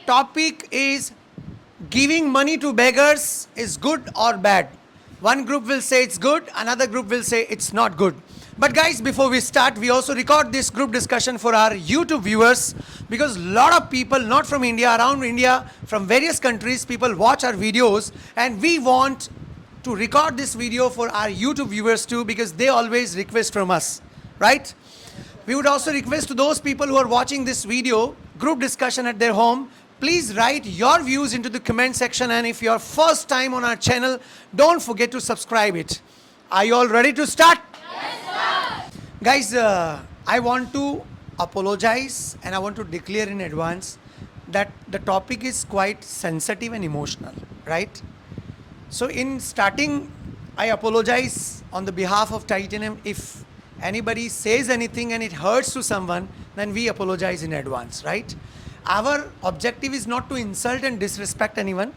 topic is giving money to beggars is good or bad. One group will say it's good, another group will say it's not good. But guys, before we start, we also record this group discussion for our YouTube viewers because a lot of people, not from India, around India, from various countries, people watch our videos and we want to record this video for our YouTube viewers too because they always request from us, right? We would also request to those people who are watching this video, group discussion at their home, please write your views into the comment section, and if you're first time on our channel, don't forget to subscribe it. Are you all ready to start? Yes, sir. Guys, I want to apologize and I want to declare in advance that the topic is quite sensitive and emotional, right? So in starting, I apologize on the behalf of Titanium. If anybody says anything and it hurts to someone, then we apologize in advance, right? Our objective is not to insult and disrespect anyone,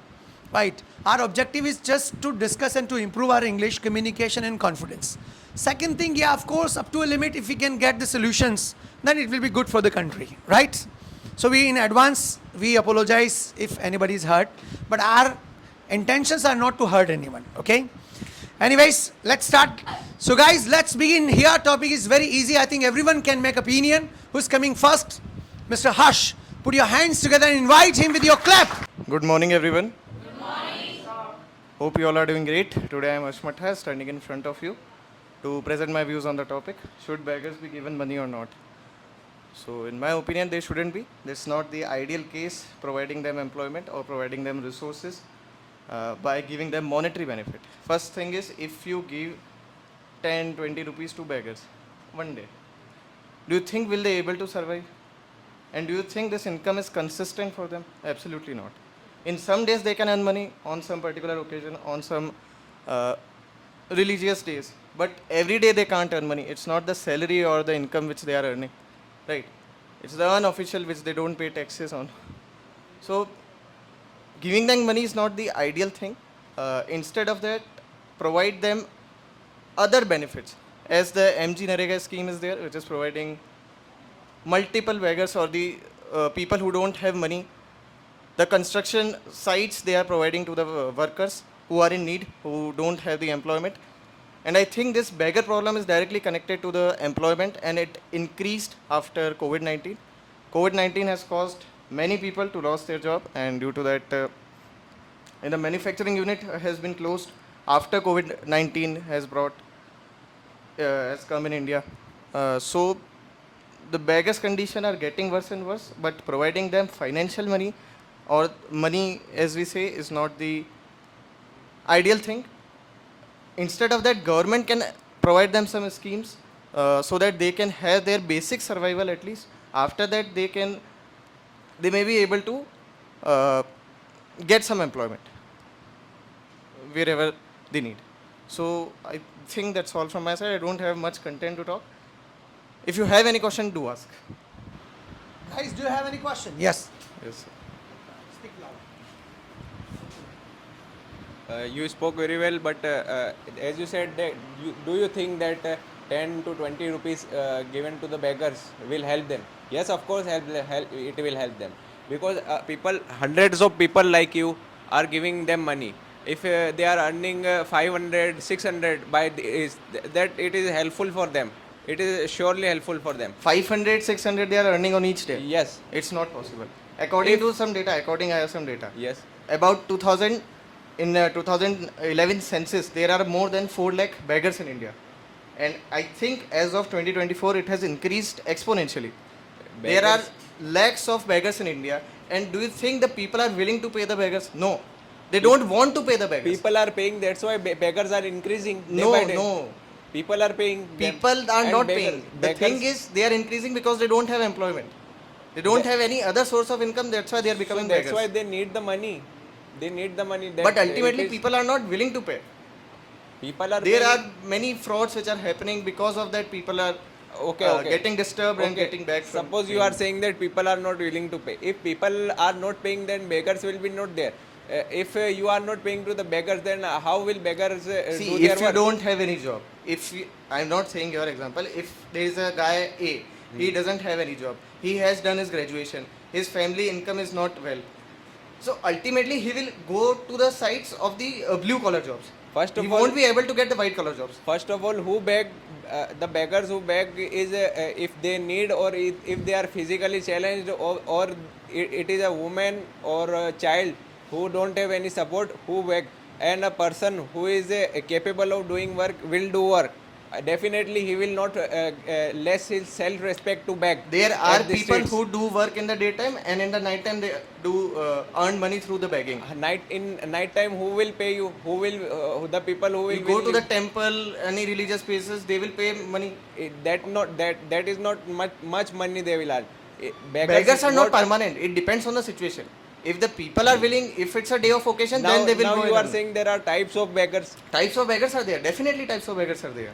right? Our objective is just to discuss and to improve our English communication and confidence. Second thing, yeah, of course, up to a limit, if we can get the solutions, then it will be good for the country, right? So we in advance, we apologize if anybody is hurt, but our intentions are not to hurt anyone, okay? Anyways, let's start. So guys, let's begin. Here topic is very easy. I think everyone can make opinion. Who's coming first? Mr. Hush. Put your hands together and invite him with your clap. Good morning, everyone. Good morning. Hope you all are doing great. Today I am Ashmatha, standing in front of you to present my views on the topic. Should beggars be given money or not? So, in my opinion, they shouldn't be. That's not the ideal case, providing them employment or providing them resources by giving them monetary benefit. First thing is, if you give 10, 20 rupees to beggars one day, do you think will they able to survive? And do you think this income is consistent for them? Absolutely not. In some days they can earn money, on some particular occasion, on some religious days. But every day they can't earn money. It's not the salary or the income which they are earning, right? It's the unofficial which they don't pay taxes on. So giving them money is not the ideal thing. Instead of that, provide them other benefits. As the MG Narega scheme is there, which is providing multiple beggars or the people who don't have money, the construction sites they are providing to the workers who are in need, who don't have the employment. And I think this beggar problem is directly connected to the employment, and it increased after COVID-19. COVID-19 has caused many people to lose their job, and due to that, in the manufacturing unit has been closed after COVID-19 has come in India. So the beggars' condition are getting worse and worse, but providing them financial money or money, as we say, is not the ideal thing. Instead of that, government can provide them some schemes so that they can have their basic survival at least. After that, they may be able to get some employment wherever they need. So I think that's all from my side. I don't have much content to talk. If you have any question, do ask. Guys, do you have any question? Yes. Yes, sir. Speak loud. You spoke very well, but as you said, that do you think that 10 to 20 rupees given to the beggars will help them? Yes, of course, it will help them, because hundreds of people like you are giving them money. If they are earning 500, 600, that it is helpful for them. It is surely helpful for them. 500, 600 they are earning on each day. Yes. It's not possible. According to some data, I have some data. Yes. About 2011 census, there are more than 4 lakh beggars in India. And I think as of 2024, it has increased exponentially. There are lakhs of beggars in India. And do you think the people are willing to pay the beggars? No. They don't want to pay the beggars. People are paying, that's why beggars are increasing. No. People are paying. People are not paying. The thing is, they are increasing because they don't have employment. They don't have any other source of income. That's why they are becoming beggars. That's why they need the money. They need the money. But ultimately, people are not willing to pay. There are many frauds which are happening because of that. People are getting disturbed and getting back. Suppose you are saying that people are not willing to pay. If people are not paying, then beggars will be not there. If you are not paying to the beggars, then how will beggars do their See, if you work? don't have any job, I'm not saying your example, if there is a guy A, he doesn't have any job, he has done his graduation, his family income is not well. So ultimately, he will go to the sides of the blue collar jobs. First He of all, won't be able to get the white collar jobs. first of all, who beg? The beggars who beg is if they need, or if they are physically challenged, or it is a woman or a child who don't have any support, who beg. And a person who is capable of doing work will do work. Definitely he will not less his self respect to beg There are at the people streets. who do work in the daytime, and in the night time they do earn money through the begging. Night time, who will pay you? Who will the people who will You go to the will- temple, any religious places, they will pay money. that is not much money they will earn. Beggars are not permanent. It depends on the situation. If the people are willing, if it's a day of occasion, Now, then they will now go. you and are earn. saying there are types of beggars. Types of beggars are there. Definitely, types of beggars are there.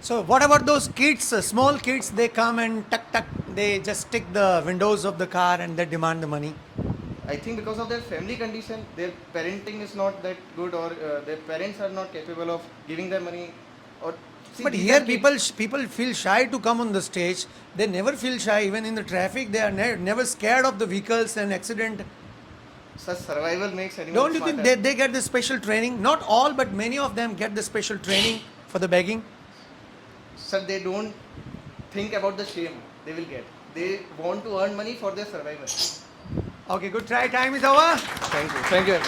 So what about those kids, small kids? They come and tuck tuck. They just stick the windows of the car and they demand the money. I think because of their family condition, their parenting is not that good, or their parents are not capable of giving them money. Or see, But these here are kids- people feel shy to come on the stage. They never feel shy even in the traffic. They are never scared of the vehicles and accident. such survival makes anyone Don't you think smarter. they get the special training? Not all, but many of them get the special training for the begging. Sir, they don't think about the shame they will get. They want to earn money for their survival. Okay, good try. Time is over. Thank you. Thank you.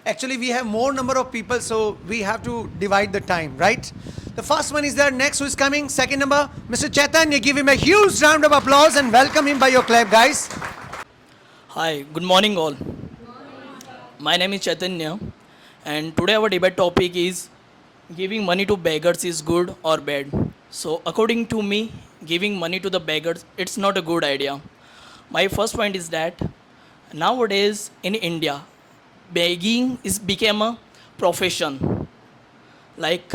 Actually, we have more number of people, so we have to divide the time, right? The first one is there. Next, who is coming? Second number, Mr. Chaitanya. Give him a huge round of applause and welcome him by your clap, guys. Hi, good morning all. My name is Chaitanya, and today our debate topic is giving money to beggars is good or bad. So according to me, giving money to the beggars, it's not a good idea. My first point is that nowadays in India, begging is became a profession. Like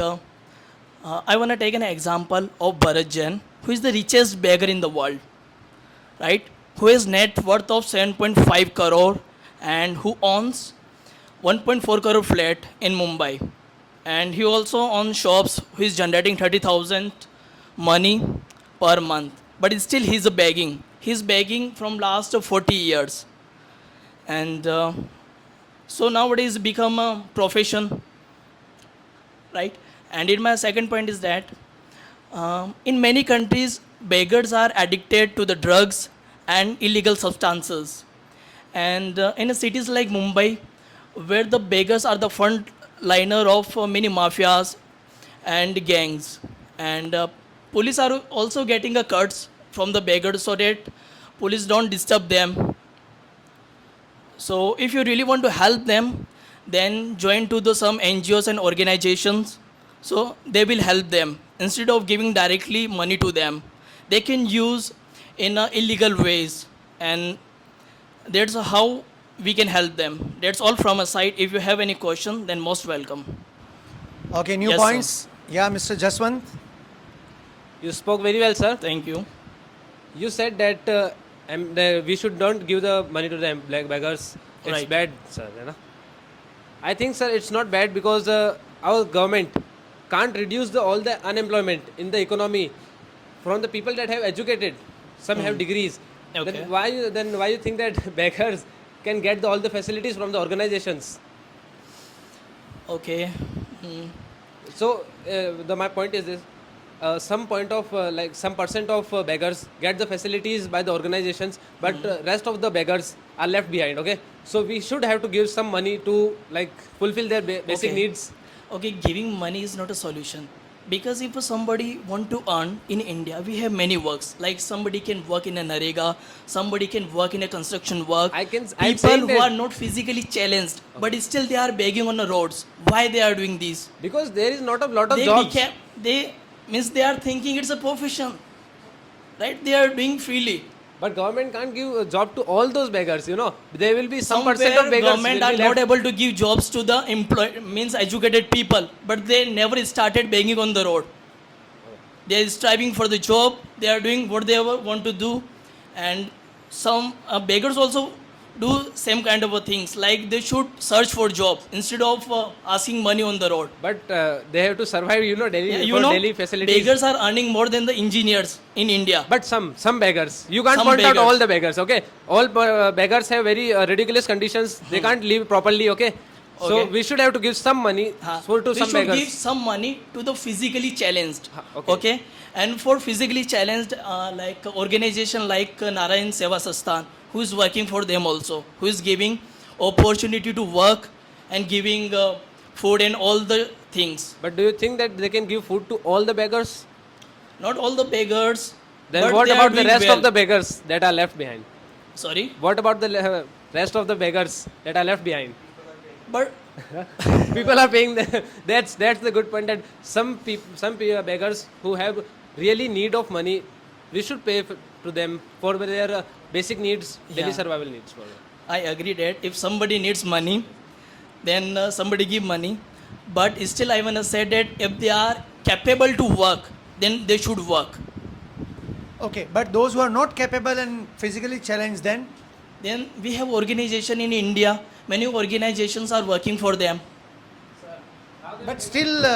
I want to take an example of Bharat Jain, who is the richest beggar in the world, right? Who has net worth of 7.5 crore and who owns 1.4 crore flat in Mumbai. And he also owns shops who is generating 30,000 money per month. But still he's a begging. He's begging from last 40 years. And so nowadays it's become a profession, right? And in my second point is that in many countries, beggars are addicted to the drugs and illegal substances. And in cities like Mumbai, where the beggars are the front liner of many mafias and gangs, and police are also getting a cuts from the beggars so that police don't disturb them. So if you really want to help them, then join to the some NGOs and organizations. So they will help them instead of giving directly money to them. They can use in illegal ways, and that's how we can help them. That's all from a side. If you have any question, then most welcome. Okay, new Yes, points. Yeah, Mr. Jaswant. You spoke very well, sir. Thank you. You said that we should not give the money to the black beggars. It's Right. bad, sir. You know? I think, sir, it's not bad because our government can't reduce all the unemployment in the economy from the people that have educated. Some have degrees. Okay. Then why you think that beggars can get all the facilities from the organizations? Okay. So my point is this: some point of like some percent of beggars get the facilities by the organizations, but rest of the beggars are left behind. Okay, so we should have to give some money to like fulfill their basic Okay. needs. Okay, giving money is not a solution. Because if somebody want to earn in India, we have many works. Like somebody can work in a Narega, somebody can work in a construction work. I'm People saying who that- are not physically challenged, but still they are begging on the roads. Why they are doing this? Because there is not a lot of They jobs. they means they are thinking it's a profession, right? They are doing freely. But government can't give a job to all those beggars. You know, there will be some Somewhere percent of beggars. government will are be not left. able to give jobs to the means educated people, but they never started begging on the road. They are striving for the job. They are doing what they want to do, and some beggars also do same kind of a things, like they should search for jobs instead of asking money on the road. But they have to survive, daily Yeah, for daily facilities. beggars are earning more than the engineers in India. But some beggars, you can't Some point out beggars. all the beggars. Okay, all beggars have very ridiculous conditions. They can't live properly. Okay, so Okay. we should have to give some money for to we some should beggars. give some money to the physically challenged. Okay. Okay. And for physically challenged, like organization like Narayan Seva Sasthan, who is working for them also, who is giving opportunity to work and giving food and all the things. But do you think that they can give food to all the beggars? Not all the beggars. Then but what they are about the doing rest well. of the beggars that are left behind? Sorry, What about the rest of the beggars that are left behind? but People are paying. That's the good point. That some beggars who have really need of money, we should pay to them for their basic needs, daily Yeah. survival needs. For them. I agree that if somebody needs money, then somebody give money. But still, I wanna say that if they are capable to work, then they should work. Okay, but those who are not capable and physically challenged, Then we have organization in India. Many organizations are working for them. but still,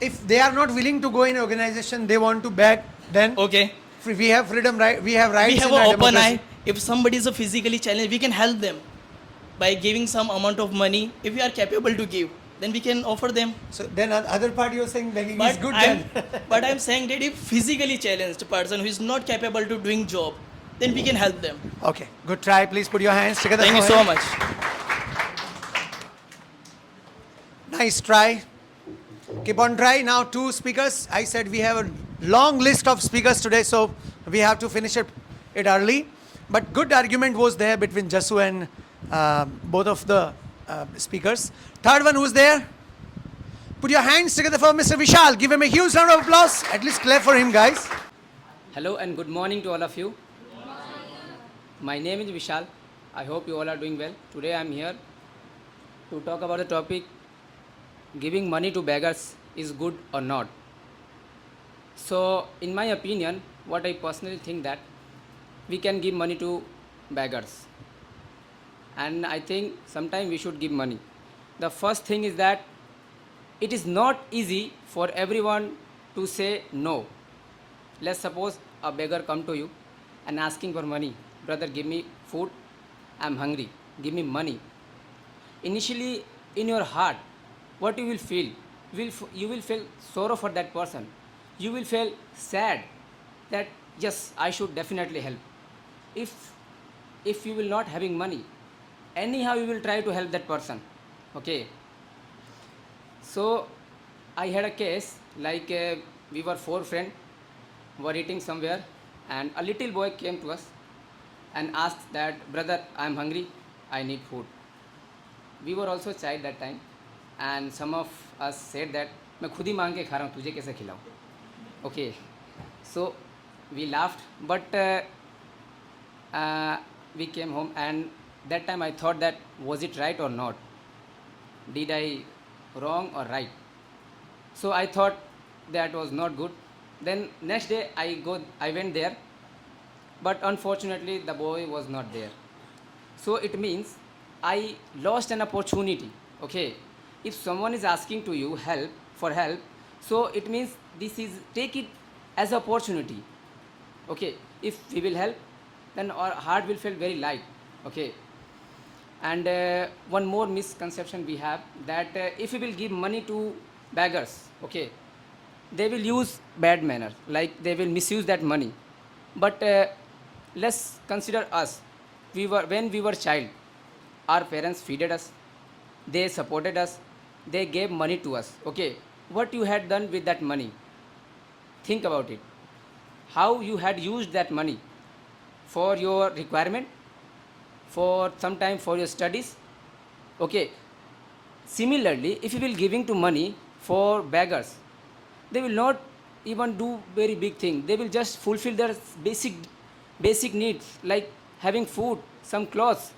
if they are not willing to go in organization, they want to beg, then Okay. we have freedom, right? We have rights. We have in an our open democracy. eye. If somebody is a physically challenged, we can help them by giving some amount of money. If we are capable to give, then we can offer them. So then other part you're saying begging is good I'm, then. but I'm saying that if physically challenged person who is not capable to doing job, then we can help them. Okay, good try. Please put your hands together. Thank you for so him. much. Nice try. Keep on try. Now 2 speakers. I said we have a long list of speakers today, so we have to finish it early. But good argument was there between Jasu and both of the speakers. Third one, who's there? Put your hands together for Mr. Vishal. Give him a huge round of applause. At least clap for him, guys. Hello and good morning to all of you. My name is Vishal. I hope you all are doing well. Today I am here to talk about the topic giving money to beggars is good or not. So in my opinion, what I personally think that we can give money to beggars. And I think sometimes we should give money. The first thing is that it is not easy for everyone to say no. Let's suppose a beggar come to you and asking for money. Brother, give me food. I'm hungry. Give me money. Initially, in your heart, what you will feel? You will feel sorrow for that person. You will feel sad that yes, I should definitely help. If you will not having money, anyhow you will try to help that person. Okay. So I had a case like we were 4 friends were eating somewhere, and a little boy came to us and asked that, brother, I am hungry, I need food. We were also child that time, and some of us said that मैं खुद ही मांग के खा रहा हूँ, तुझे कैसे खिलाऊँ? Okay, so we laughed, but we came home, and that time I thought that was it right or not? Did I wrong or right? So I thought that was not good. Then next day I went there, but unfortunately the boy was not there. So it means I lost an opportunity. Okay, if someone is asking to you for help, so it means take it as an opportunity. Okay, if we will help, then our heart will feel very light. Okay. And one more misconception we have, that if we will give money to beggars, okay, they will use bad manner, like they will misuse that money. But let's consider us. When we were child, our parents feeded us, they supported us, they gave money to us. Okay, what you had done with that money? Think about it. How you had used that money for your requirement, for some time for your studies. Okay, similarly, if you will giving to money for beggars, they will not even do very big thing. They will just fulfill their basic needs, like having food, some clothes.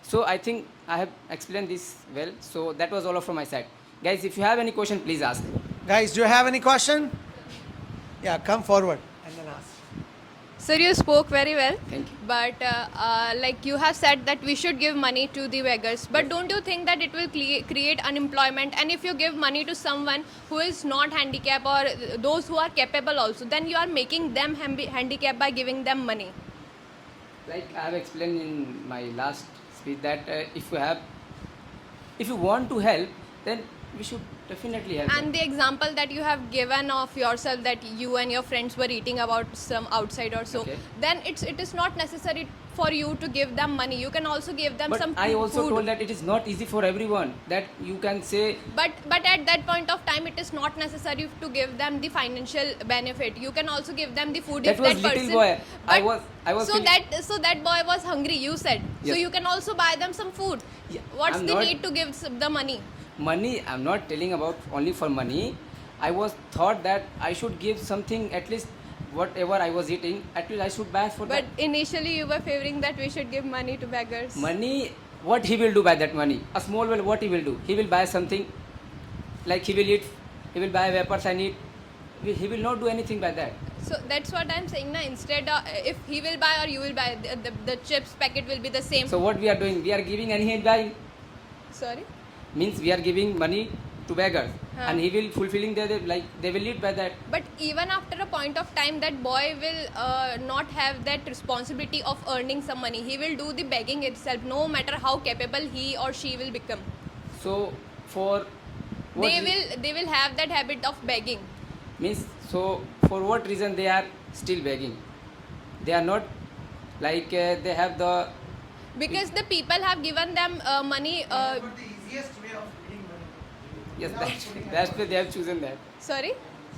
So I think I have explained this well. So that was all from my side. Guys, if you have any question, please ask. Guys, do you have any question? Yeah, come forward and then ask. Sir, you spoke very well. Thank you. But like you have said that we should give money to the beggars. But don't you think that it will create unemployment? And if you give money to someone who is not handicapped or those who are capable also, then you are making them handicapped by giving them money. Like I have explained in my last speech that if you want to help, then we should definitely help. And the example that you have given of yourself that you and your friends were eating about some outside or so, Okay. then it is not necessary for you to give them money. You can also give them But some I also food. told that it is not easy for everyone. That you can say But at that point of time, it is not necessary to give them the financial benefit. You can also give them the food that if was that little person. boy. I But- was so feeling- that boy was hungry. You said so. Yes. You can also buy them some food. Yeah, What's I'm the not- need to give the money? money. I'm not telling about only for money. I was thought that I should give something, at least whatever I was eating, at least I should buy for But that. initially, you were favoring that we should give money to beggars. Money, what he will do by that money? A small boy, what he will do? He will buy something, like he will eat, he will buy wafers and eat. He will not do anything by that. So that's what I'm saying. Na, instead, if he will buy or you will buy, the chips packet will be the same. So what we are doing? We are giving and he is buying. Sorry. Means we are giving money to beggars, Huh. and he will fulfilling like they will eat by that. But even after a point of time, that boy will not have that responsibility of earning some money. He will do the begging itself, no matter how capable he or she will become. So for what They will have that habit of begging. means, so for what reason they are still begging? They are not like they have the Because the people have given them money. the easiest way of getting money. yes, that's why they have chosen that. Sorry.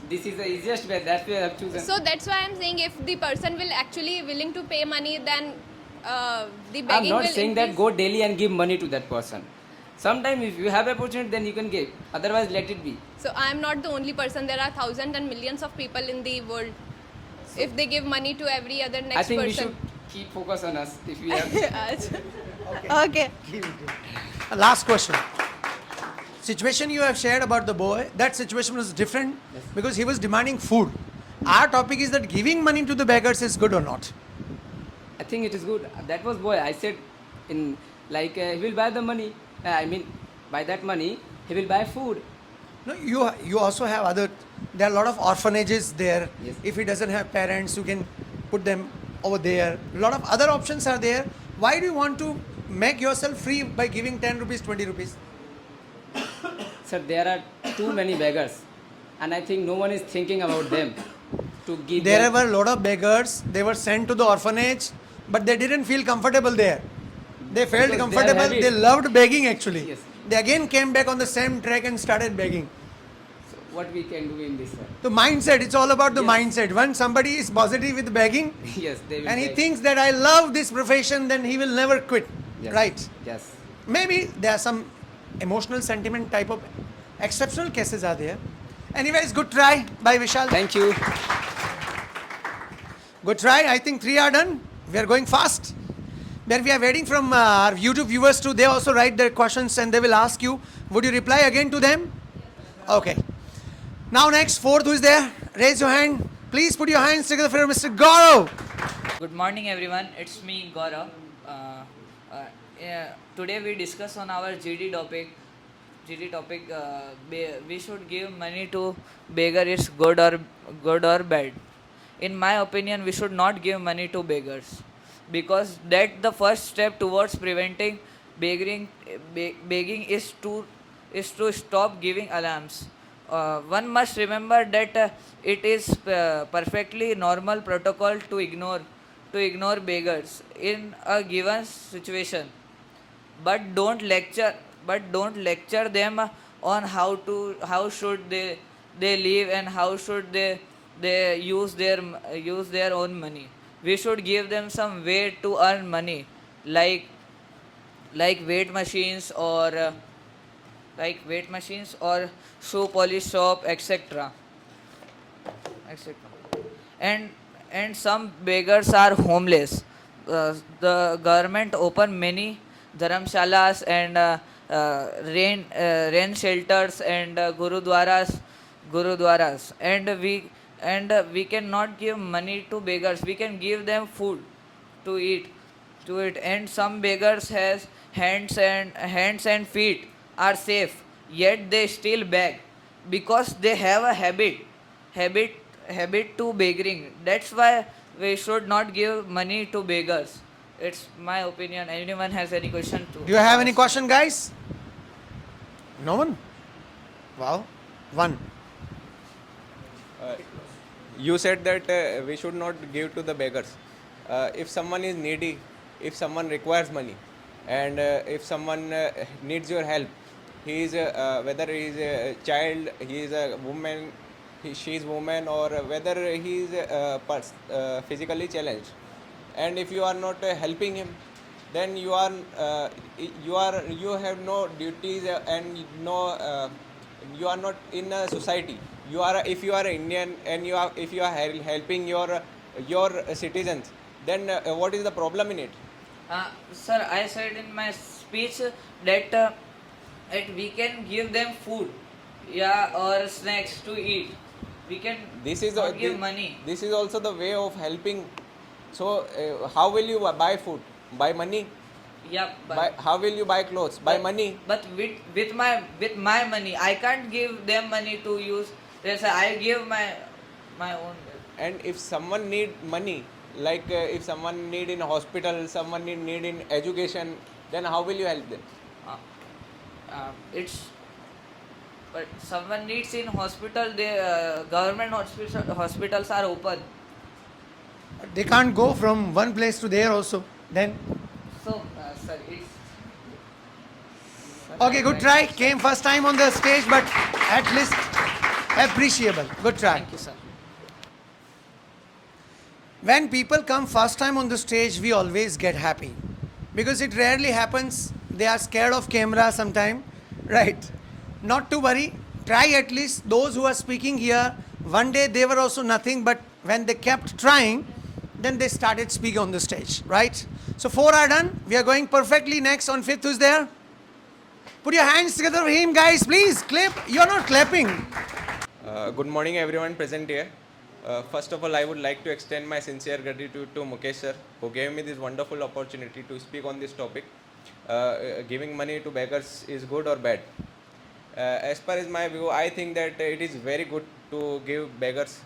This is the easiest way. That's why they have chosen. So that's why I'm saying if the person will actually willing to pay money, then the I'm begging not will saying that increase. go daily and give money to that person. Sometimes if you have opportunity, then you can give. Otherwise, let it be. So I'm not the only person. There are thousands and millions of people in the world. If they give money to every other next I think we person. should keep focus on us. If we have Okay. Last question. Situation you have shared about the boy, that situation was different because he was demanding food. Our topic is that giving money to the beggars is good or not. I think it is good. That was boy. I said in like he will buy the money. I mean, by that money he will buy food. No, you also have other. There are a lot of orphanages there. Yes. If he doesn't have parents, you can put them over there. A lot of other options are there. Why do you want to make yourself free by giving 10 rupees, 20 rupees? Sir, there are too many beggars, and I think no one is thinking about them to give. There them. were a lot of beggars. They were sent to the orphanage, but they didn't feel comfortable there. They felt Because they are comfortable. habit. They loved begging actually. Yes. They again came back on the same track and started begging. So what we can do in this, sir? The mindset, it's all about the Yes. mindset. Once somebody is positive with begging Yes, they will. and he beg. thinks that I love this profession, then he will never quit. Yes. Right? Yes. Maybe there are some emotional sentiment type of exceptional cases are there. Anyways, good try by Vishal. Thank you. Good try. I think 3 are done. We are going fast. Where we are waiting from our YouTube viewers to, they also write their questions and they will ask you. Would you reply again to them? Okay. Now next, fourth, who is there? Raise your hand. Please put your hands together for Mr. Gaurav. Good morning, everyone. It's me, Gaurav. Today we discuss on our GD topic. We should give money to beggar. It's good or bad. In my opinion, we should not give money to beggars because that the first step towards preventing begging. Begging is to stop giving alarms. One must remember that it is perfectly normal protocol to ignore beggars in a given situation, but don't lecture them on how should they live and how should they use their own money. We should give them some way to earn money, like weight machines or shoe polish shop, etc. And some beggars are homeless. The government open many dharamshalas and rain shelters and gurudwaras, and and we cannot give money to beggars. We can give them food to eat, and some beggars has hands and feet are safe, yet they still beg because they have a habit habit to begging. That's why we should not give money to beggars. It's my opinion. Anyone has any question to Do you have any ask? question, guys? No one? Wow. One. You said that we should not give to the beggars. If someone is needy, if someone requires money, and if someone needs your help, he is whether he is a child, he is a woman, she is woman, or whether he is physically challenged, and if you are not helping him, then you have no duties and no you are not in a society. You are, if you are Indian and if you are helping your citizens, then what is the problem in it? Sir, I said in my speech that we can give them food, yeah, or snacks to eat. We can This is not give money. this is also the way of helping. So how will you buy food? By money. Yeah, How will you buy clothes? By money. But with my money, I can't give them money to use. Yes, I give my own. And if someone need money, like if someone need in hospital, someone need in education, then how will you help them? Uh, it's but someone needs in hospital. The government hospitals are open. They can't go from one place to there also. Then, So, sir, it's okay, good try. Came first time on the stage, but at least appreciable. Good try. Thank you, sir. When people come first time on the stage, we always get happy because it rarely happens. They are scared of camera sometime, right? Not to worry. Try at least. Those who are speaking here, one day they were also nothing, but when they kept trying, then they started speaking on the stage, right? So 4 are done. We are going perfectly. Next on 5th, who's there? Put your hands together for him, guys. Please clap. You're not clapping. Good morning, everyone present here. First of all, I would like to extend my sincere gratitude to Mukesh sir, who gave me this wonderful opportunity to speak on this topic. Giving money to beggars is good or bad? As per as my view, I think that it is very good to give beggars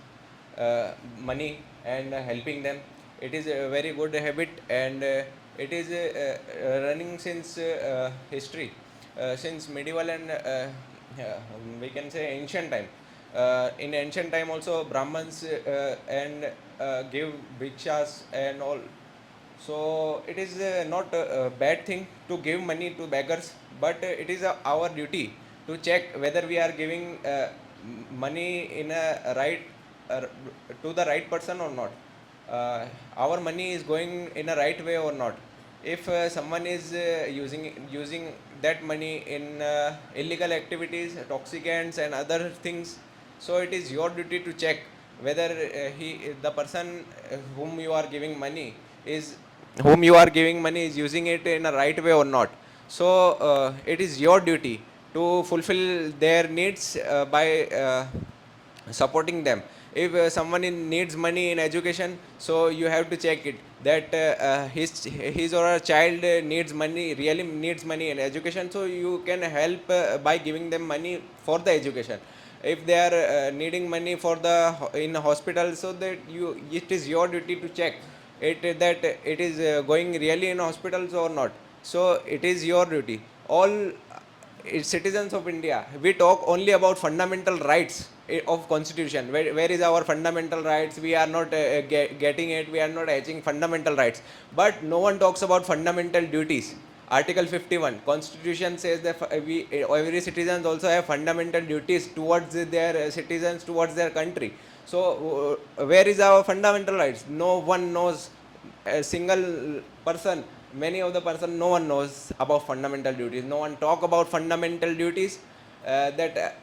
money and helping them. It is a very good habit, and it is running since history, since medieval and we can say ancient time. In ancient time also Brahmins and give bhikshas and all. So it is not a bad thing to give money to beggars, but it is our duty to check whether we are giving money in a right to the right person or not. Our money is going in a right way or not. If someone is using that money in illegal activities, toxicants and other things, so it is your duty to check whether the person whom you are giving money is using it in a right way or not. So it is your duty to fulfill their needs by supporting them. If someone needs money in education, so you have to check it that his or her child really needs money in education, so you can help by giving them money for the education. If they are needing money for in hospital, so that it is your duty to check that it is going really in hospitals or not. So it is your duty. All citizens of India, we talk only about fundamental rights of constitution. Where is our fundamental rights? We are not getting it. We are not hatching fundamental rights. But no one talks about fundamental duties. Article 51 Constitution says that every citizens also have fundamental duties towards their citizens, towards their country. So where is our fundamental rights? No one knows. A single person, many of the person, no one knows about fundamental duties. No one talk about fundamental duties that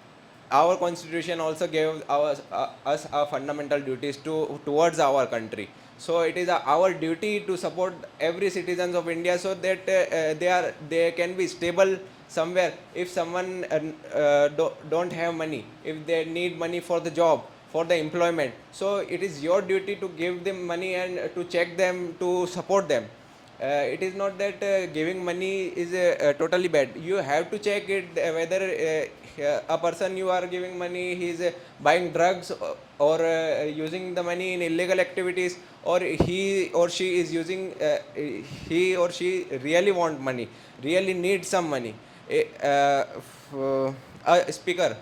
our constitution also gave us our fundamental duties towards our country. So it is our duty to support every citizens of India, so that they can be stable somewhere. If someone don't have money, if they need money for the job, for the employment. So it is your duty to give them money and to check them, to support them. It is not that giving money is totally bad. You have to check it whether a person you are giving money, he is buying drugs or using the money in illegal activities, or he or she is using he or she really want money, really need some money. A speaker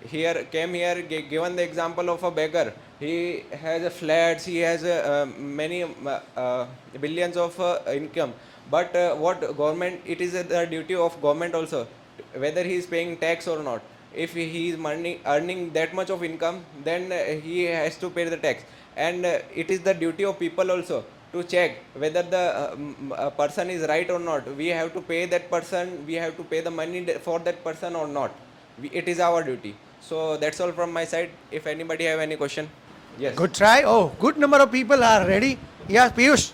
here came here given the example of a beggar. He has a flats, he has many billions of income, but what government, it is the duty of government also, whether he is paying tax or not. If he is earning that much of income, then he has to pay the tax. And it is the duty of people also to check whether the person is right or not. We have to pay that person, we have to pay the money for that person or not. It is our duty. So that's all from my side. If anybody have any question, yes. Good try. Oh, good number of people are ready. Yeah, Piyush.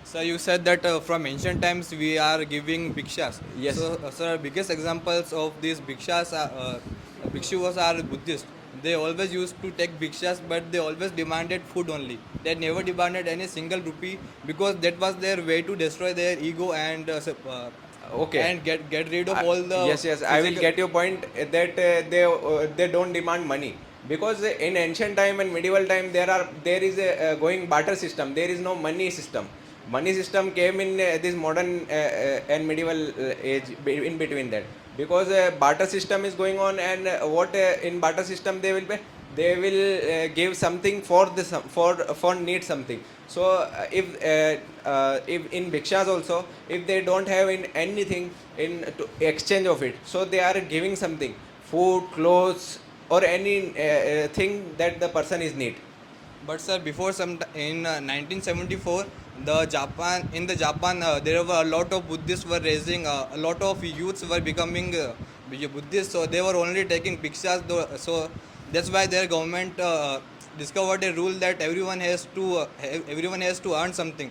Sir, you said that from ancient times we are giving bhikshas. Yes. So, sir, biggest examples of these bhikshas bhikshus are Buddhist. They always used to take bhikshas, but they always demanded food only. They never demanded any single rupee because that was their way to destroy their ego and Okay. and get rid of all the yes, I will physical- get your point that they don't demand money, because in ancient time and medieval time there is a going barter system. There is no money system. Money system came in this modern and medieval age, in between that, because barter system is going on. And what in barter system they will pay, they will give something for this for need something. So if in bhikshas also, if they don't have in anything in to exchange of it, so they are giving something, food, clothes, or any thing that the person is need. But sir, before in 1974, in the Japan there were a lot of Buddhists were raising, a lot of youths were becoming Buddhists. So they were only taking bhikshas. So that's why their government discovered a rule that everyone has to earn something.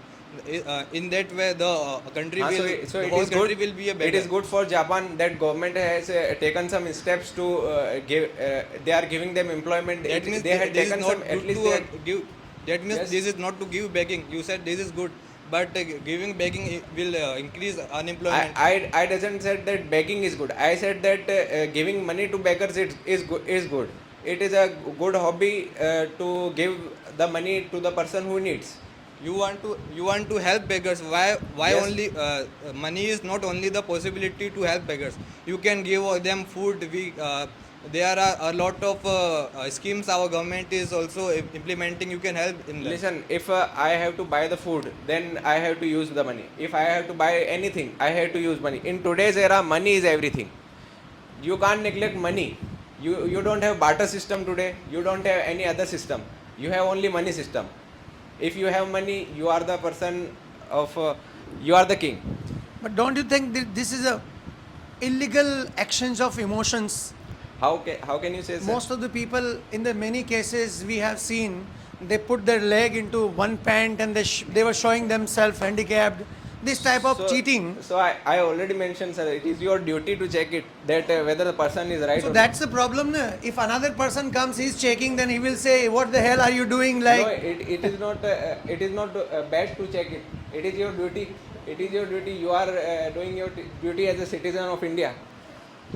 In that way, the country will So the it whole is country good. will be a It beggar. is good for Japan that government has taken some steps to give. They are giving them employment. That means they had this is taken not some. At to least they had, give. That means Yes. this is not to give begging. You said this is good, but giving begging will increase unemployment. I doesn't said that begging is good. I said that giving money to beggars is good. It is a good hobby to give the money to the person who needs. You want to help beggars. Why Yes. only money is not only the possibility to help beggars. You can give them food. There are a lot of schemes our government is also implementing. You can help in that. Listen, if I have to buy the food, then I have to use the money. If I have to buy anything, I have to use money. In today's era, money is everything. You can't neglect money. You don't have barter system today. You don't have any other system. You have only money system. If you have money, you are the person of you are the king. But don't you think that this is a illegal exchange of emotions? How can you say so? Most of the people, in the many cases we have seen, they put their leg into one pant and they were showing themselves handicapped. This type of cheating. So I already mentioned, sir, it is your duty to check it that whether the person is right So or that's the problem. Na? If another person comes, he's checking, then he will say, "What the hell are you doing?" not. Like, No, it is not bad to check it. It is your duty. It is your duty. You are doing your duty as a citizen of India.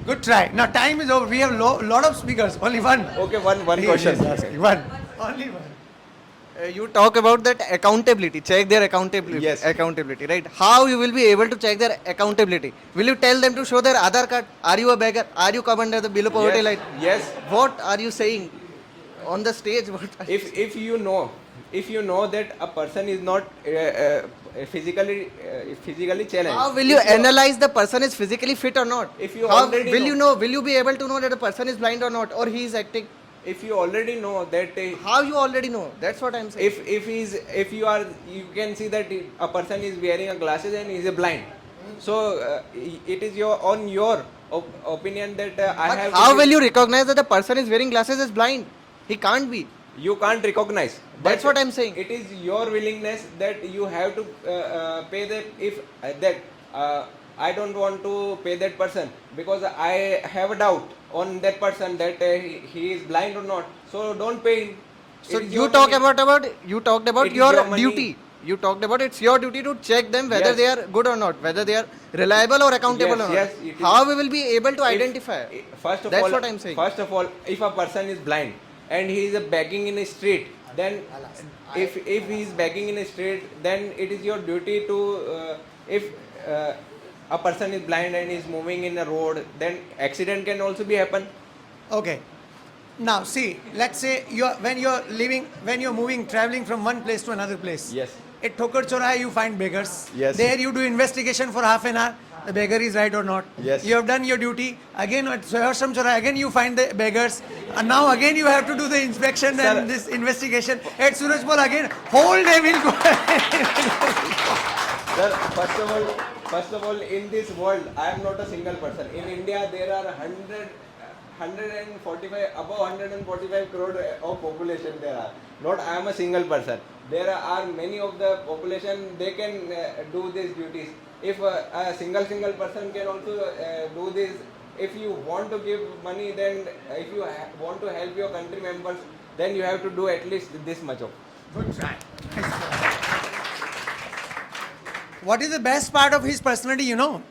good try. Now time is over. We have lot of speakers. Only one. Okay, one He question. is asking. One. Only one. You talk about that accountability, check their accountability. Yes. Accountability, right? How you will be able to check their accountability? Will you tell them to show their Aadhaar card? Are you a beggar? Are you come under the below poverty Yes. line? Yes. What are you saying on the stage? What are you If you know that a person is not physically challenged. How will you analyze the person is physically fit or not? If you How already will know- you know? Will you be able to know that a person is blind or not, or he is acting? If you already know that How you already know? That's what I'm saying. if you can see that a person is wearing a glasses and he is a blind, so it is your opinion that I But have. how will you recognize that the person is wearing glasses is blind? He can't be. You can't recognize. That's But what I'm saying. It is your willingness that you have to pay that. If that I don't want to pay that person because I have a doubt on that person that he is blind or not. So don't pay him. So It is you your talk money. about you talked about It is your your money. duty. You talked about it's your duty to check them whether Yes. they are good or not, whether they are reliable or accountable Yes, or not. yes, it is. How we will be able to If- identify? First of That's all, what I'm saying. First of all, if a person is blind and he is begging in a street, then if he is begging in a street, then it is your duty to if a person is blind and is moving in a road, then accident can also be happen. Okay. Now see, let's say when you're moving, traveling from one place to another place. Yes. At Thokar Choraha you find beggars. Yes. There you do investigation for half an hour. The beggar is right or not. Yes. You have done your duty. Again at Sohashram Choraha, again you find the beggars. And now again you have to do the inspection Sir. and this investigation. At Surajpur again, whole day will go. Sir, first of all, in this world, I am not a single person. In India, there are 145, above 145 crore of population there are. Not I am a single person. There are many of the population, they can do these duties. If a single person can also do this, if you want to give money, then if you want to help your country members, then you have to do at least this much of. Good try. What is the best part of his personality, you know?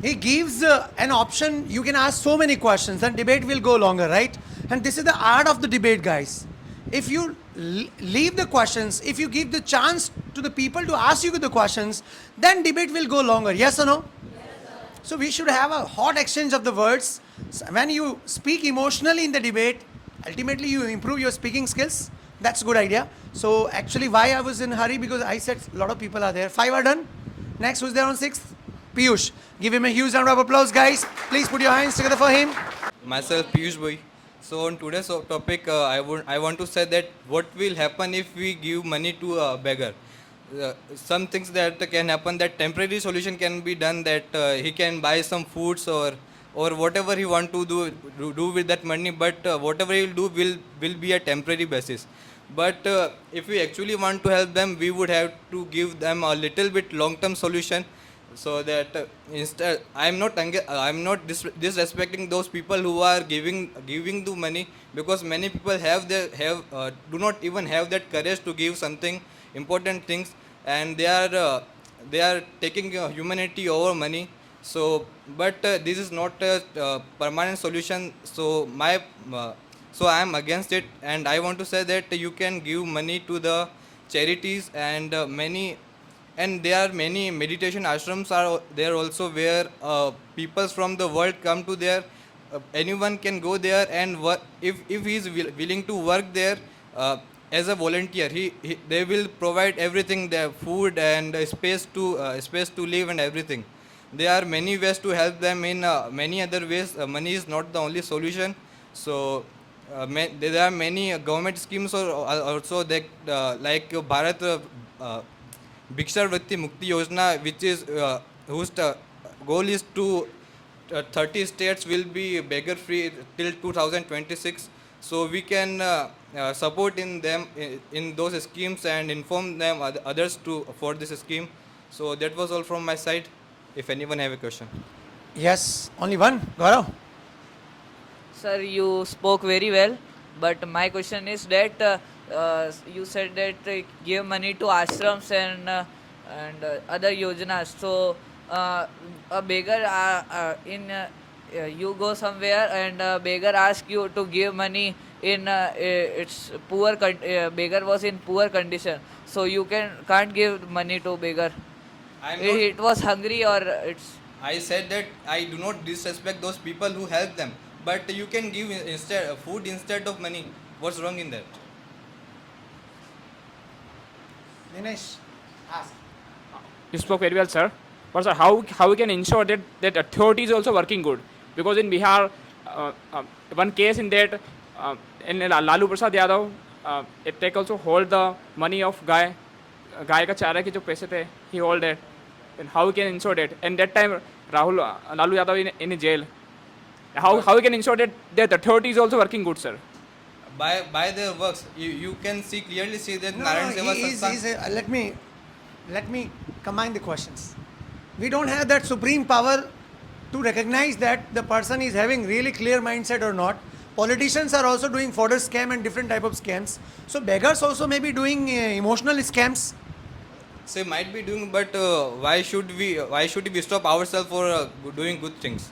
He gives an option. You can ask so many questions and debate will go longer, right? And this is the art of the debate, guys. If you leave the questions, if you give the chance to the people to ask you the questions, then debate will go longer. Yes or no? So we should have a hot exchange of the words. So when you speak emotionally in the debate, ultimately you improve your speaking skills. That's a good idea. So actually why I was in a hurry, because I said a lot of people are there. 5 are done. Next, who's there on 6th? Piyush. Give him a huge round of applause, guys. Please put your hands together for him. Myself, Piyush Bhai. So on today's topic, I want to say that what will happen if we give money to a beggar. Some things that can happen, that temporary solution can be done, that he can buy some foods or whatever he want to do with that money, but whatever he will do will be a temporary basis. But if we actually want to help them, we would have to give them a little bit long-term solution, so that instead I'm not disrespecting those people who are giving the money, because many people do not even have that courage to give something important things, and they are taking humanity over money. So but this is not a permanent solution, so I am against it, and I want to say that you can give money to the charities, and there are many meditation ashrams are there also, where people from the world come to there. Anyone can go there and work. If he is willing to work there as a volunteer, they will provide everything there, food and space to live and everything. There are many ways to help them in many other ways. Money is not the only solution. So there are many government schemes also that like Bharat Bhiksha Vritti Mukti Yojana, which is whose goal is to 30 states will be beggar free till 2026. So we can support in them in those schemes and inform them others for this scheme. So that was all from my side. If anyone have a question. Yes, only one. Gaurav. Sir, you spoke very well, but my question is that you said that give money to ashrams and other yojanas. So a beggar you go somewhere and a beggar asks you to give money in its poor beggar was in poor condition, so you can't give money to beggar. It was hungry or it's. I said that I do not disrespect those people who help them, but you can give instead food instead of money. What's wrong in that? Dinesh. Ask. You spoke very well, sir. But sir, how we can ensure that authority is also working good? Because in Bihar, one case in that, in Lalu Prasad Yadav, it take also hold the money of गाय का चारा के जो पैसे थे, he hold that. And how we can ensure that? And that time, Lalu Yadav in jail. How we can ensure that the authority is also working good, sir? By their works, you can clearly see that Narayan Seva Let me combine the questions. We don't have that supreme power to recognize that the person is having really clear mindset or not. Politicians are also doing fodder scam and different type of scams. So beggars also may be doing emotional scams. So might be doing, but why should we stop ourselves for doing good things?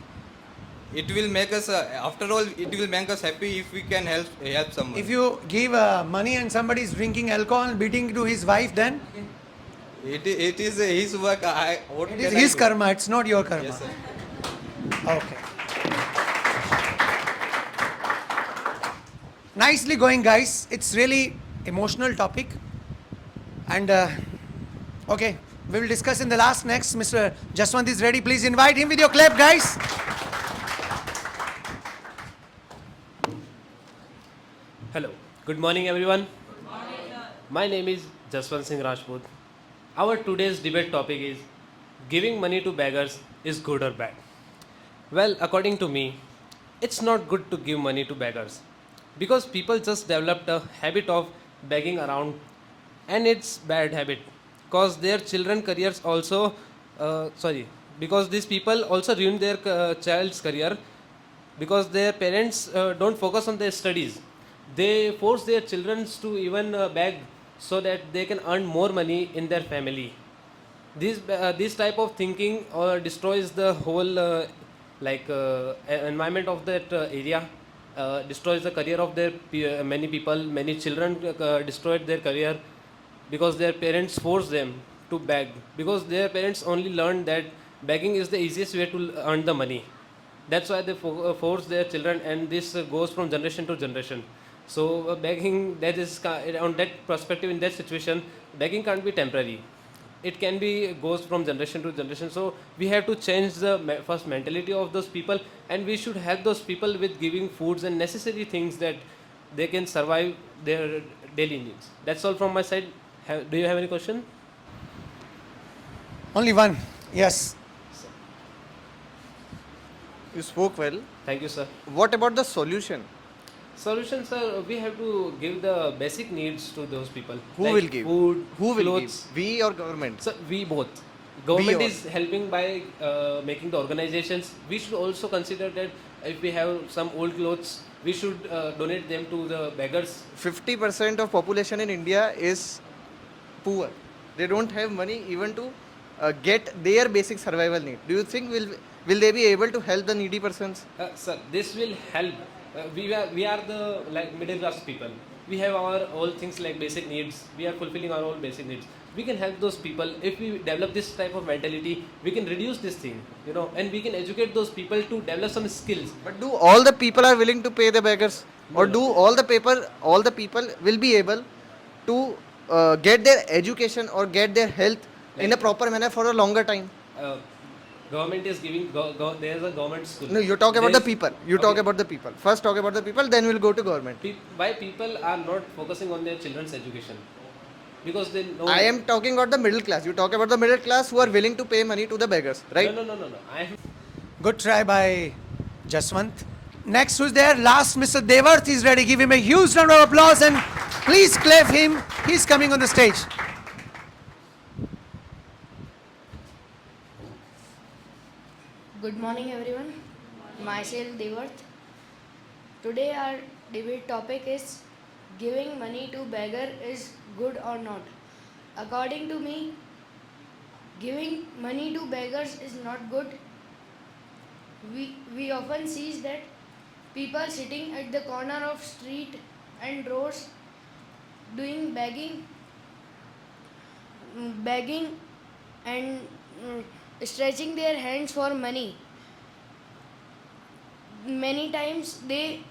It will make us after all it will make us happy if we can help someone. If you give money and somebody is drinking alcohol and beating to his wife, then It is his work. What it is can I his do? karma, it's not your karma. Yes, sir. Okay. Nicely going, guys. It's really emotional topic. And okay, we will discuss in the last next. Mr. Jaswant is ready. Please invite him with your clap, guys. Hello. Good morning, everyone. My name is Jaswant Singh Rajput. Our today's debate topic is giving money to beggars is good or bad. Well, according to me, it's not good to give money to beggars because people just developed a habit of begging around, and it's bad habit because their children careers also because these people also ruin their child's career because their parents don't focus on their studies. They force their children to even beg so that they can earn more money in their family. This type of thinking destroys the whole environment of that area, destroys the career of their many people. Many children destroyed their career because their parents force them to beg because their parents only learned that begging is the easiest way to earn the money. That's why they force their children, and this goes from generation to generation. So begging, that is on that perspective, in that situation, begging can't be temporary. It can be goes from generation to generation. So we have to change the first mentality of those people, and we should help those people with giving foods and necessary things that they can survive their daily needs. That's all from my side. Do you have any question? Only one. Yes. You spoke well. Thank you, sir. What about the solution? Solutions, sir, we have to give the basic needs to those people. Who like will give? Food, Who will clothes. give? We or government? So we both. Government all. is helping by making the organizations. We should also consider that if we have some old clothes, we should donate them to the beggars. 50% of population in India is poor. They don't have money even to get their basic survival need. Do you think will they be able to help the needy persons? Sir, this will help. We are the middle class people. We have our all things like basic needs. We are fulfilling our own basic needs. We can help those people if we develop this type of mentality. We can reduce this thing, and we can educate those people to develop some skills. But do all the people are willing to pay the beggars, or do all the people will be able to get their education or get their health in a proper manner for a longer time? Government is giving. There's a government school. No, you talk about the There's- people. You talk about the people. First talk about the people, then we'll go to government. Why people are not focusing on their children's education? Because they know. I am talking about the middle class. You talk about the middle class who are willing to pay money to the beggars, right? No. Good try by Jaswant. Next, who's there? Last, Mr. Devarth is ready. Give him a huge round of applause and please clap him. He's coming on the stage. Good morning, everyone. Myself Devarth. Today our debate topic is giving money to beggar is good or not. According to me, giving money to beggars is not good. We often see that people sitting at the corner of street and roads doing begging and stretching their hands for money. Many times they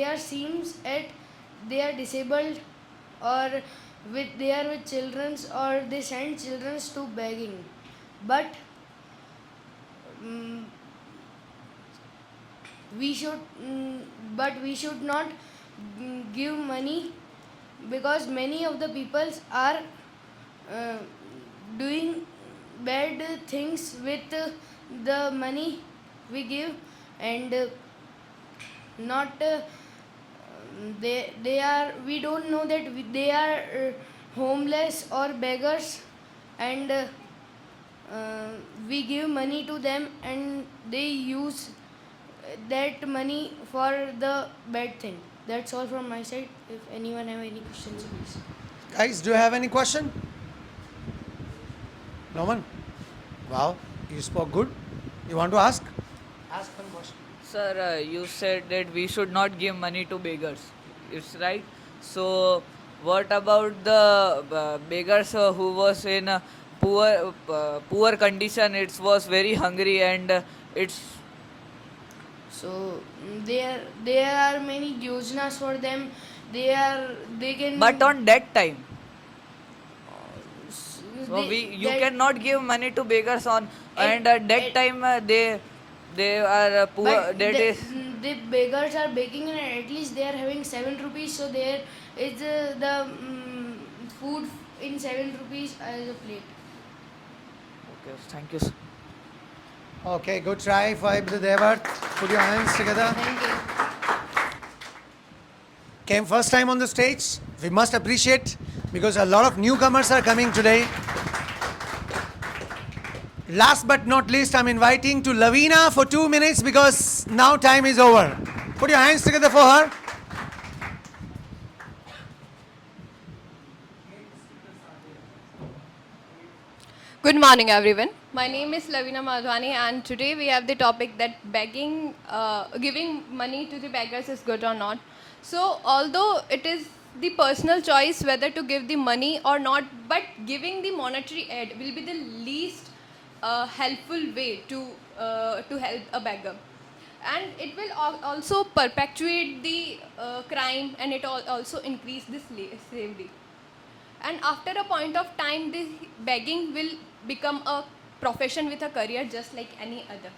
are seen at they are disabled or they are with children, or they send children to begging. But we should not give money, because many of the people are doing bad things with the money we give, and not they are we don't know that they are homeless or beggars, and we give money to them and they use that money for the bad thing. That's all from my side. If anyone have any questions, please. Guys, do you have any question? No one? Wow, you spoke good. You want to ask? Ask one question. Sir, you said that we should not give money to beggars. It's right. So, what about the beggars who was in a poor condition? It was very hungry and it's. So there are many yojanas for them. They can. But on that time, s- so they- you that- cannot give money to beggars on, and at that time they are poor. But That is. the beggars are baking and at least they are having 7 rupees. So there is the food in 7 rupees as a plate. Okay, thank you, sir. Okay, good try for Devat. Put your hands together. Thank you. Came first time on the stage. We must appreciate because a lot of newcomers are coming today. Last but not least, I'm inviting to Lavina for 2 minutes because now time is over. Put your hands together for her. Good morning, everyone. My name is Lavina Madhwani, and today we have the topic that giving money to the beggars is good or not. So, although it is the personal choice whether to give the money or not, but giving the monetary aid will be the least helpful way to help a beggar, and it will also perpetuate the crime, and it also increase the slavery. And after a point of time, this begging will become a profession with a career just like any other.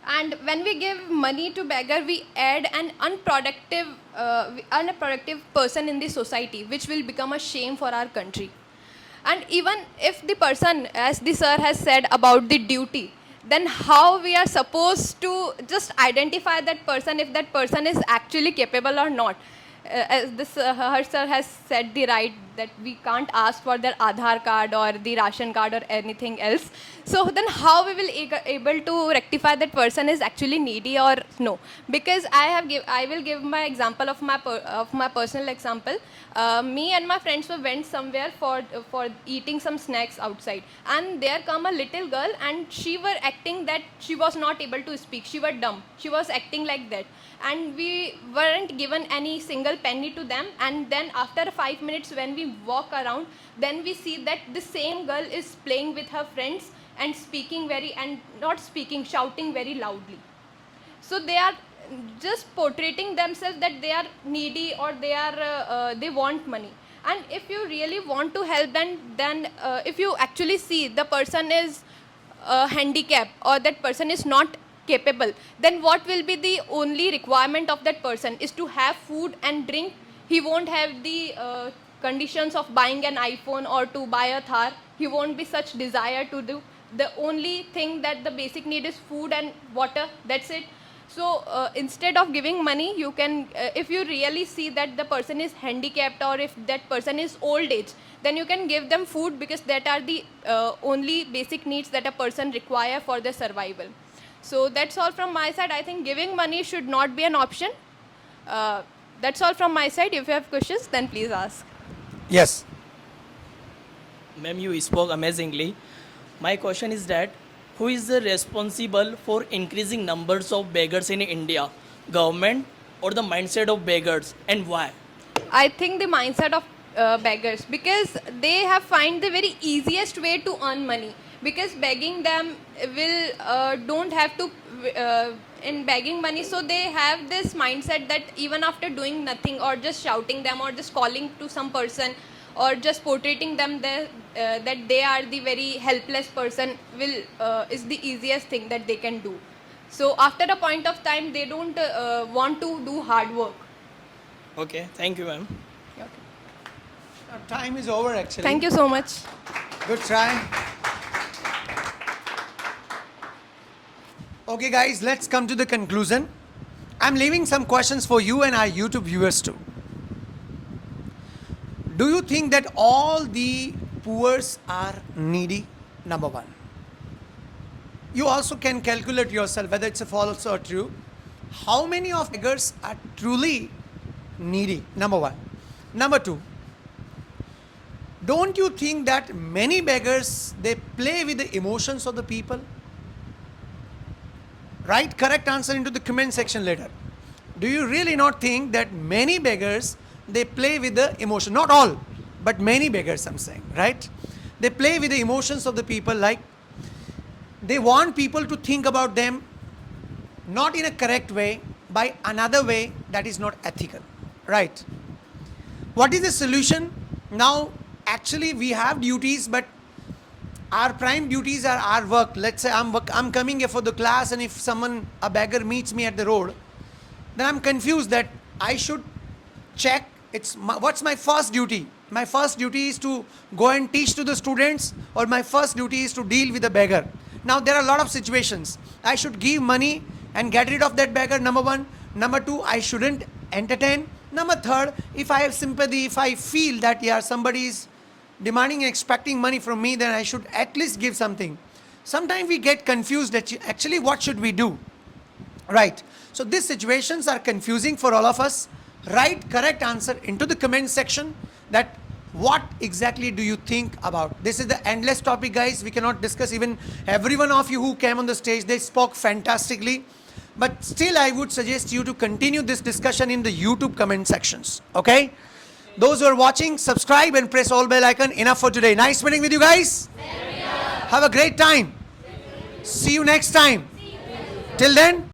And when we give money to beggar, we add an unproductive person in the society, which will become a shame for our country. And even if the person, as the sir has said about the duty, then how we are supposed to just identify that person if that person is actually capable or not. As this her sir has said the right that we can't ask for their Aadhaar card or the ration card or anything else. So then how we will able to rectify that person is actually needy or no? Because I will give my example of my personal example. Me and my friends went somewhere for eating some snacks outside, and there come a little girl, and she were acting that she was not able to speak. She was dumb. She was acting like that, and we weren't given any single penny to them. And then after 5 minutes, when we walk around, then we see that the same girl is playing with her friends and shouting very loudly. So they are just portraying themselves that they are needy or they want money. And if you really want to help them, then if you actually see the person is handicapped or that person is not capable, then what will be the only requirement of that person is to have food and drink. He won't have the conditions of buying an iPhone or to buy a Thar. He won't be such desire to do. The only thing that the basic need is food and water. That's it. So instead of giving money, you can, if you really see that the person is handicapped or if that person is old age, then you can give them food, because that are the only basic needs that a person require for their survival. So that's all from my side. I think giving money should not be an option. That's all from my side. If you have questions, then please ask. Yes. Ma'am, you spoke amazingly. My question is that who is the responsible for increasing numbers of beggars in India? Government or the mindset of beggars, and why? I think the mindset of beggars, because they have find the very easiest way to earn money. Because begging them will don't have to in begging money, so they have this mindset that even after doing nothing or just shouting them or just calling to some person or just portraying them there, that they are the very helpless person will is the easiest thing that they can do. So after a point of time, they don't want to do hard work. Okay, thank you, ma'am. Okay. Time is over actually. Thank you so much. Good try. Okay, guys, let's come to the conclusion. I'm leaving some questions for you and our YouTube viewers too. Do you think that all the poors are needy? Number one. You also can calculate yourself whether it's a false or true. How many of beggars are truly needy? Number one. Number two. Don't you think that many beggars, they play with the emotions of the people? Write correct answer into the comment section later. Do you really not think that many beggars, they play with the emotion? Not all, but many beggars, I'm saying, right? They play with the emotions of the people, like they want people to think about them not in a correct way, by another way that is not ethical, right? What is the solution? Now, actually we have duties, but our prime duties are our work. Let's say I'm coming here for the class, and if a beggar meets me at the road, then I'm confused that I should check what's my first duty. My first duty is to go and teach to the students, or my first duty is to deal with the beggar. Now there are a lot of situations. I should give money and get rid of that beggar, number one. Number two, I shouldn't entertain. Number third, if I have sympathy, if I feel that somebody is demanding and expecting money from me, then I should at least give something. Sometimes we get confused that actually what should we do, right? So these situations are confusing for all of us. Write correct answer into the comment section, that what exactly do you think about. This is the endless topic, guys. We cannot discuss. Even every one of you who came on the stage, they spoke fantastically. But still, I would suggest you to continue this discussion in the YouTube comment sections. Okay? Those who are watching, subscribe and press all bell icon. Enough for today. Nice meeting with you guys. Have a great time. See you next time. Till then.